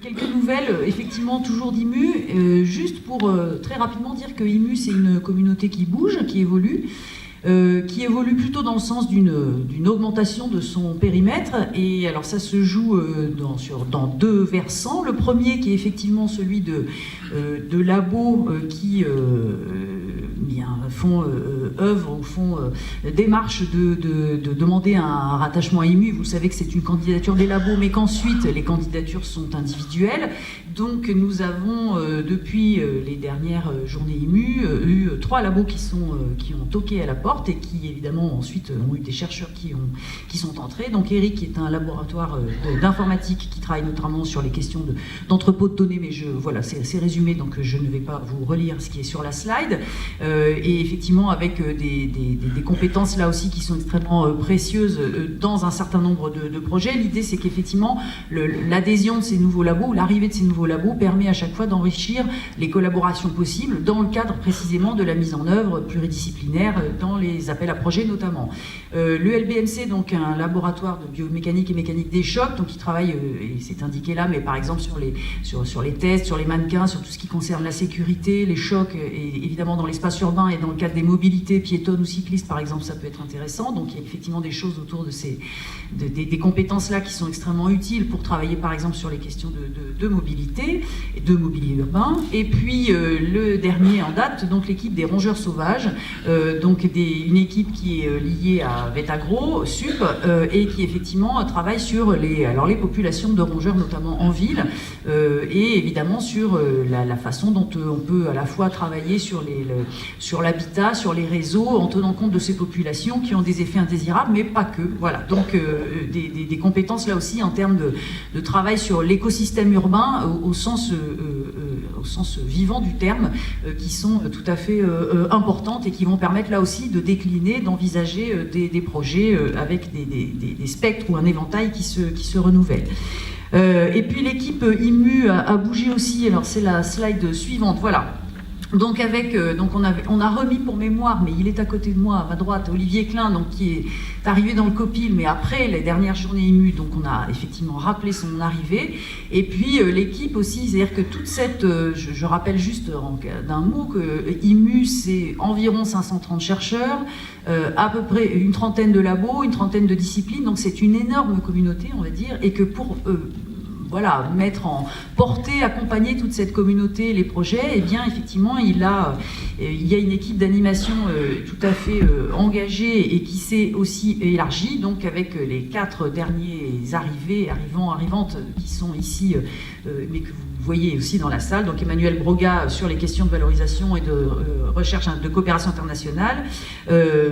Quelques nouvelles, effectivement, toujours d'IMU, juste pour très rapidement dire que IMU, c'est une communauté qui bouge, qui évolue plutôt dans le sens d'une augmentation de son périmètre. Et alors ça se joue dans deux versants. Le premier qui est effectivement celui de labos qui œuvrent ou font démarche de demander un rattachement à IMU. Vous savez que c'est une candidature des labos, mais qu'ensuite les candidatures sont individuelles. Donc nous avons depuis les dernières journées IMU eu 3 labos qui ont toqué à la porte et qui évidemment ensuite ont eu des chercheurs qui sont entrés. Donc Eric qui est un laboratoire d'informatique qui travaille notamment sur les questions d'entrepôt de données, mais voilà, c'est résumé, donc je ne vais pas vous relire ce qui est sur la slide. Et effectivement avec des compétences là aussi qui sont extrêmement précieuses dans un certain nombre de projets. L'idée c'est qu'effectivement l'adhésion de ces nouveaux labos ou l'arrivée de ces nouveaux labos permet à chaque fois d'enrichir les collaborations possibles dans le cadre précisément de la mise en œuvre pluridisciplinaire dans les appels à projets notamment. L'ELBMC, donc un laboratoire de biomécanique et mécanique des chocs, donc qui travaille, et c'est indiqué là, mais par exemple sur les tests, sur les mannequins, sur tout ce qui concerne la sécurité, les chocs, et évidemment dans l'espace urbain et dans le cadre des mobilités piétonnes ou cyclistes par exemple, ça peut être intéressant. Donc il y a effectivement des choses autour de des compétences là qui sont extrêmement utiles pour travailler par exemple sur les questions de mobilité et de mobilier urbain. Et puis le dernier en date, donc l'équipe des rongeurs sauvages, donc une équipe qui est liée à Vetagro, SUP, et qui effectivement travaille sur les populations de rongeurs, notamment en ville, et évidemment sur la façon dont on peut à la fois travailler sur l'habitat, sur les réseaux, en tenant compte de ces populations qui ont des effets indésirables, mais pas que. Voilà, donc des compétences là aussi en termes de travail sur l'écosystème urbain au sens vivant du terme, qui sont tout à fait importantes et qui vont permettre là aussi de décliner, d'envisager des projets avec des spectres ou un éventail qui se renouvellent. Et puis l'équipe IMU a bougé aussi, alors c'est la slide suivante, voilà. Donc on a remis pour mémoire, mais il est à côté de moi, à ma droite, Olivier Klein, donc qui est arrivé dans le COPIL, mais après les dernières journées IMU, donc on a effectivement rappelé son arrivée. Et puis l'équipe aussi, c'est-à-dire que toute cette, je rappelle juste d'un mot que IMU c'est environ 530 chercheurs, à peu près une trentaine de labos, une trentaine de disciplines, donc c'est une énorme communauté, on va dire, et que pour voilà, porter, accompagner toute cette communauté, les projets, et bien effectivement il y a une équipe d'animation tout à fait engagée et qui s'est aussi élargie, donc avec les 4 derniers arrivantes qui sont ici, mais que vous voyez aussi dans la salle, donc Emmanuel Broga sur les questions de valorisation et de recherche de coopération internationale,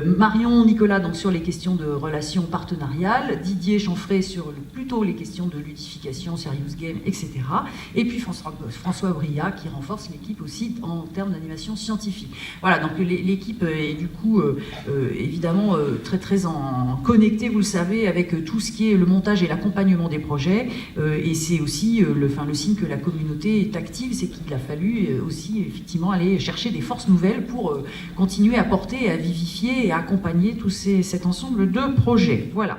Marion Nicolas donc sur les questions de relations partenariales, Didier Chanfray sur plutôt les questions de ludification, serious game, etc. Et puis François Bria qui renforce l'équipe aussi en termes d'animation scientifique. Voilà, donc l'équipe est du coup évidemment très très connectée, vous le savez, avec tout ce qui est le montage et l'accompagnement des projets, et c'est aussi le signe que la communauté est active, c'est qu'il a fallu aussi effectivement aller chercher des forces nouvelles pour continuer à porter, à vivifier et à accompagner tout cet ensemble de projets. Voilà.